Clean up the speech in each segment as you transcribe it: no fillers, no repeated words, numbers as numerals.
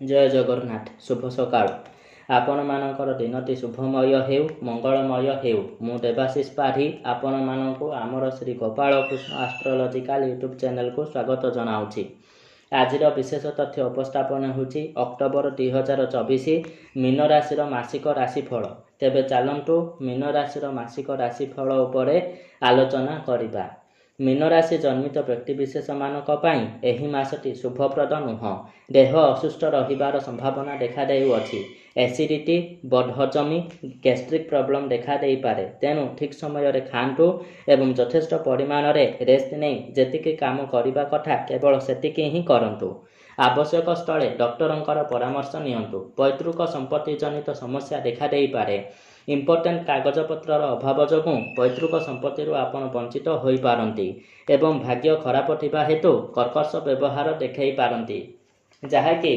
जय जगन्नाथ शुभ सकाळ आपण मानकर दिनटी शुभमय हेउ मंगलमय हेउ मु देवाशीष पाढ़ी आपण मानकु आमर Shri Gopal Krishna astrological YouTube channel को स्वागत जनाउछि। आज विशेष तथ्य उपस्थापन होछि अक्टोबर 2024 मीन राशि मासिक राशिफल। तेबे चलंतु मीन राशि मासिक राशिफल उपरे आलोचना करिबा। मीन राशि जन्मित व्यक्तिविशेष मानक पई एही मासटी शुभप्रद नुह। देह असुस्थ रहिबार संभावना देखा देउअछि। एसिडिटी बदहजमी गैस्ट्रिक प्रॉब्लम देखा देई पारे। तेणु ठीक समय रे खांतु एवं यथेष्ट परिमाण रे रेस्ट नहीं जेतिकी काम करिबा कथा केवल सेतिकी ही करंतु। आवश्यक स्थले डॉक्टरंकर परामर्श नियंतु। पैतृक संपत्ति जनित समस्या देखा देई पारे। इम्पोर्टेंट कागजपत्रर अभाव जोगु पैतृक संपत्ति आपण वंचित होई पारंती एवं भाग्य खराब थिबा हेतु कर्कश व्यवहार देखै पारंती, जहाँकि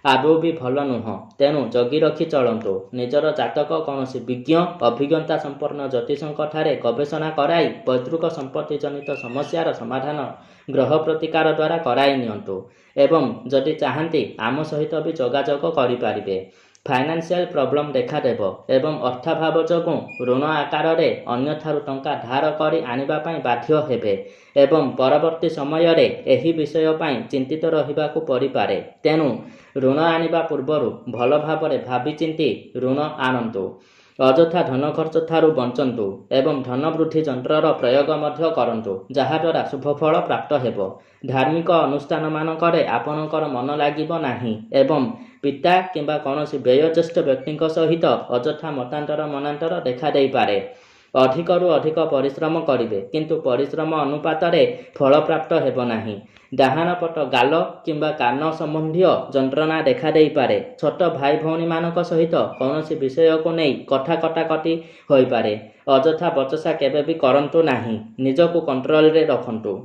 आदौ भी भल नुह। तेणु जगी रखी चलंतु। निजर जातक कौनसी विज्ञ अभिज्ञता संपन्न ज्योतिषंक ठारे गवेषणा कराई पैतृक संपत्ति जनित समस्यार समाधान ग्रह प्रतिकार द्वारा कराई नियंतु एवं जदि चाहती आम सहित भी जोगाजोग करिपारिबे। फाइनेंशियल प्रॉब्लम देखा देव एवं अर्थाभाव जोगु ऋण आकार रे अन्यथारु टंका धार करी आनिबा पई बाध्य हेबे एवं परवर्ती समय रे एही विषय पई चिंतित रहिबाकू परि पारे। तेणु ऋण आनिबा पूर्वरु भल भावरे भाबी चिंती ऋण आनंतु। अजथा धन खर्च थारु बंचंतु एवं धन वृद्धि यंत्रर प्रयोग मध्य करंतु, जहा द्वारा शुभफल प्राप्त हेबो। धार्मिक अनुष्ठान मानकरे आपणकर मन लागिबो नाही एवं पिता किंबा कौनसी व्ययज्येष्ठ व्यक्ति सहित अजथा मतांतर मनांतर देखा देई पारे। अधिकरु अधिक परिश्रम करिवे किंतु परिश्रम अनुपात रे फल प्राप्त हेबो नाही। डाहाण पट गाल किंबा कान संबंधी जंत्रणा देखा देई पारे। छोट भाई भौणी मानक सहित कौनसी विषय को नहीं कथा कटाकटी होई पारे। अजथा बचसा केबे भी करंतु नाही। निजको कंट्रोल रे रखंतु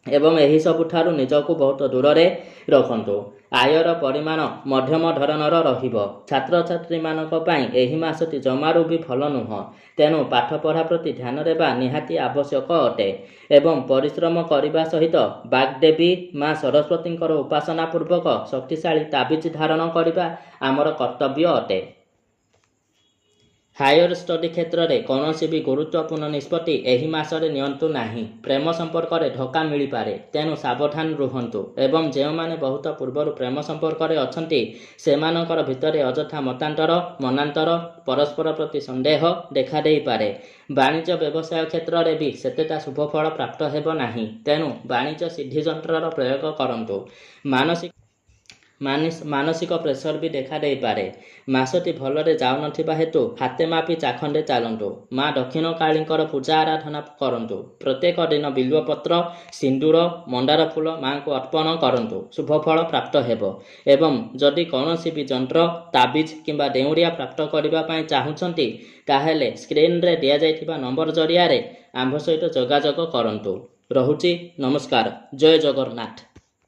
एवं एही सबुठारु निजको बहुत दूर रे रखंतु। आयर परिमाण मध्यम धरणर रहिबो। छात्र छात्री मानक पई एही मासटी जमारू भी भल नुह। तेणु पाठ पढ़ा प्रति ध्यान देबा निहाती आवश्यक अटे एवं परिश्रम करने सहित बागदेवी माँ सरस्वती उपासना पूर्वक शक्तिशाली ताबिज धारण करने आमर कर्तव्य अटे। हायर स्टडी क्षेत्र में कौन भी गुरुत्वपूर्ण निष्पत्ति एही मासरे नियंतु नाही। प्रेम संपर्क में धोखा मिल पारे। तेणु सावधान रुहंतु एवं जो माने बहुत पूर्वर प्रेम संपर्क में अछंती सेमानकर भितरे अजथा मतांतर मनांतर परस्पर प्रति संदेह देखा देई पारे। वाणिज्य व्यवसाय क्षेत्र में भी सेतेटा शुभफल प्राप्त हेबो नाही। तेणु वाणिज्य सिद्धि यंत्रर प्रयोग करंतु। मानसिक प्रेसर भी देखा दे पारे। मासटी भलरे जाउ नथिबा हेतु हाते मापी चाखंडे चलंतु। माँ दक्षिण कालींकर पूजा आराधना करंतु। प्रत्येक दिन बिल्वपत्र सिंदूर मंदार फूल माँ को अर्पण करंतु। शुभफल प्राप्त हेबो एवं जदि कौनसी भी यंत्र ताबिज किंबा डेउरिया प्राप्त करबा पई चाहुचंती ताहेले स्क्रीन रे दिया जाइथिबा नंबर जरिया रे आंभ सहित जोगाजोग करंतु। रहुची नमस्कार। जय जगन्नाथ।